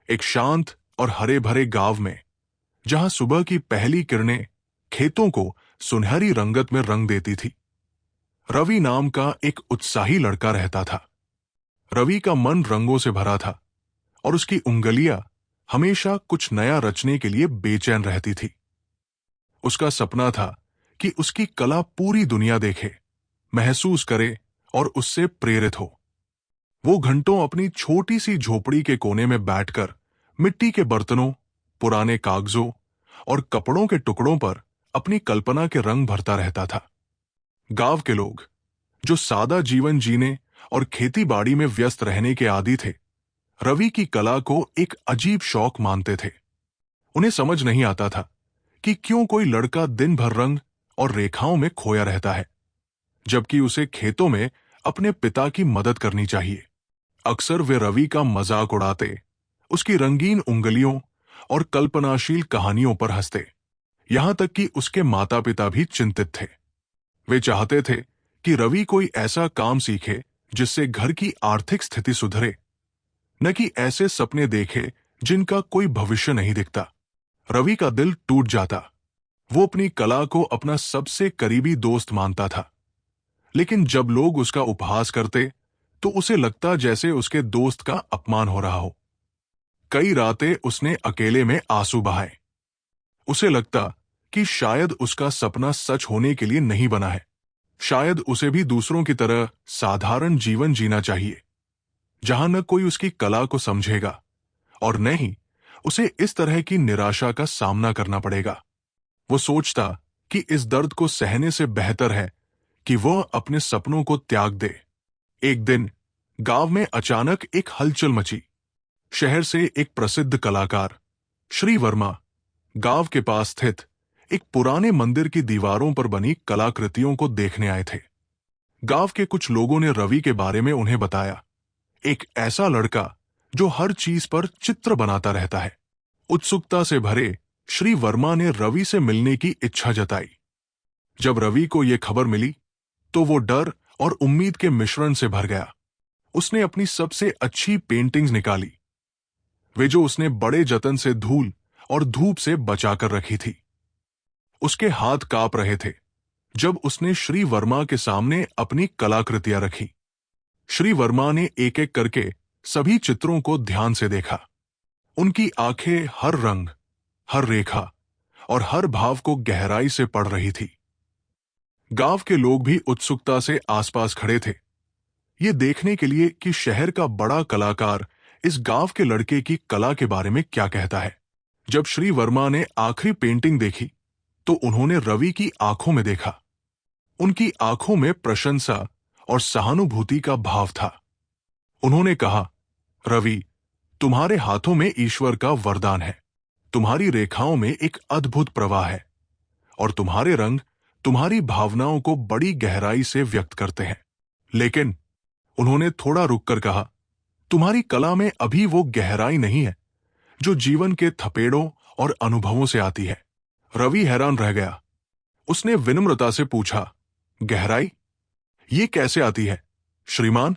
एक शांत और हरे भरे गांव में, जहां सुबह की पहली किरणें खेतों को सुनहरी रंगत में रंग देती थी, रवि नाम का एक उत्साही लड़का रहता था। रवि का मन रंगों से भरा था और उसकी उंगलियां हमेशा कुछ नया रचने के लिए बेचैन रहती थी। उसका सपना था कि उसकी कला पूरी दुनिया देखे, महसूस करे और उससे प्रेरित हो। वो घंटों अपनी छोटी सी झोपड़ी के कोने में बैठकर मिट्टी के बर्तनों, पुराने कागजों और कपड़ों के टुकड़ों पर अपनी कल्पना के रंग भरता रहता था। गांव के लोग, जो सादा जीवन जीने और खेती बाड़ी में व्यस्त रहने के आदी थे, रवि की कला को एक अजीब शौक मानते थे। उन्हें समझ नहीं आता था कि क्यों कोई लड़का दिन भर रंग और रेखाओं में खोया रहता है, जबकि उसे खेतों में अपने पिता की मदद करनी चाहिए। अक्सर वे रवि का मजाक उड़ाते, उसकी रंगीन उंगलियों और कल्पनाशील कहानियों पर हंसते। यहां तक कि उसके माता पिता भी चिंतित थे। वे चाहते थे कि रवि कोई ऐसा काम सीखे जिससे घर की आर्थिक स्थिति सुधरे, न कि ऐसे सपने देखे जिनका कोई भविष्य नहीं दिखता। रवि का दिल टूट जाता। वो अपनी कला को अपना सबसे करीबी दोस्त मानता था, लेकिन जब लोग उसका उपहास करते तो उसे लगता जैसे उसके दोस्त का अपमान हो रहा हो। कई रातें उसने अकेले में आंसू बहाए। उसे लगता कि शायद उसका सपना सच होने के लिए नहीं बना है। शायद उसे भी दूसरों की तरह साधारण जीवन जीना चाहिए, जहां न कोई उसकी कला को समझेगा और न ही उसे इस तरह की निराशा का सामना करना पड़ेगा। वो सोचता कि इस दर्द को सहने से बेहतर है कि वह अपने सपनों को त्याग दे। एक दिन गांव में अचानक एक हलचल मची। शहर से एक प्रसिद्ध कलाकार, श्री वर्मा, गांव के पास स्थित एक पुराने मंदिर की दीवारों पर बनी कलाकृतियों को देखने आए थे। गांव के कुछ लोगों ने रवि के बारे में उन्हें बताया, एक ऐसा लड़का जो हर चीज पर चित्र बनाता रहता है। उत्सुकता से भरे श्री वर्मा ने रवि से मिलने की इच्छा जताई। जब रवि को यह खबर मिली तो वो डर और उम्मीद के मिश्रण से भर गया। उसने अपनी सबसे अच्छी पेंटिंग्स निकाली, वे जो उसने बड़े जतन से धूल और धूप से बचाकर रखी थी। उसके हाथ कांप रहे थे जब उसने श्री वर्मा के सामने अपनी कलाकृतियां रखी। श्री वर्मा ने एक एक करके सभी चित्रों को ध्यान से देखा। उनकी आंखें हर रंग, हर रेखा और हर भाव को गहराई से पढ़ रही थी। गांव के लोग भी उत्सुकता से आसपास खड़े थे, ये देखने के लिए कि शहर का बड़ा कलाकार इस गांव के लड़के की कला के बारे में क्या कहता है। जब श्री वर्मा ने आखिरी पेंटिंग देखी तो उन्होंने रवि की आंखों में देखा। उनकी आंखों में प्रशंसा और सहानुभूति का भाव था। उन्होंने कहा, रवि, तुम्हारे हाथों में ईश्वर का वरदान है। तुम्हारी रेखाओं में एक अद्भुत प्रवाह है और तुम्हारे रंग तुम्हारी भावनाओं को बड़ी गहराई से व्यक्त करते हैं। लेकिन उन्होंने थोड़ा रुककर कहा, तुम्हारी कला में अभी वो गहराई नहीं है जो जीवन के थपेड़ों और अनुभवों से आती है। रवि हैरान रह गया। उसने विनम्रता से पूछा, गहराई? ये कैसे आती है, श्रीमान?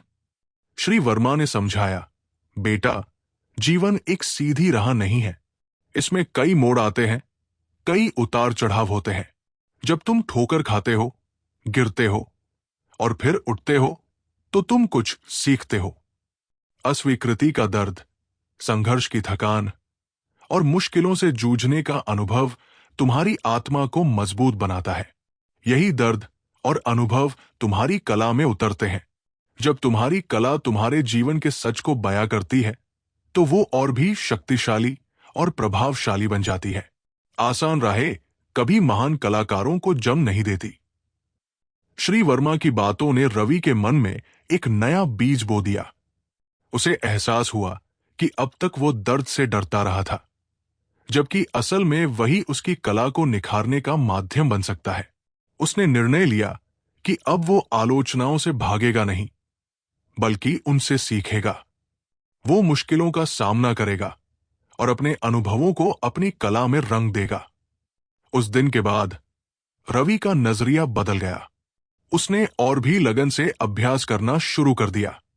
श्री वर्मा ने समझाया, बेटा, जीवन एक सीधी राह नहीं है। इसमें कई मोड़ आते हैं, कई उतार चढ़ाव होते हैं। जब तुम ठोकर खाते हो, गिरते हो और फिर उठते हो तो तुम कुछ सीखते हो। अस्वीकृति का दर्द, संघर्ष की थकान और मुश्किलों से जूझने का अनुभव तुम्हारी आत्मा को मजबूत बनाता है। यही दर्द और अनुभव तुम्हारी कला में उतरते हैं। जब तुम्हारी कला तुम्हारे जीवन के सच को बयां करती है तो वो और भी शक्तिशाली और प्रभावशाली बन जाती है। आसान राहें कभी महान कलाकारों को जन्म नहीं देती। श्री वर्मा की बातों ने रवि के मन में एक नया बीज बो दिया। उसे एहसास हुआ कि अब तक वो दर्द से डरता रहा था, जबकि असल में वही उसकी कला को निखारने का माध्यम बन सकता है। उसने निर्णय लिया कि अब वो आलोचनाओं से भागेगा नहीं, बल्कि उनसे सीखेगा। वो मुश्किलों का सामना करेगा और अपने अनुभवों को अपनी कला में रंग देगा। उस दिन के बाद रवि का नजरिया बदल गया। उसने और भी लगन से अभ्यास करना शुरू कर दिया।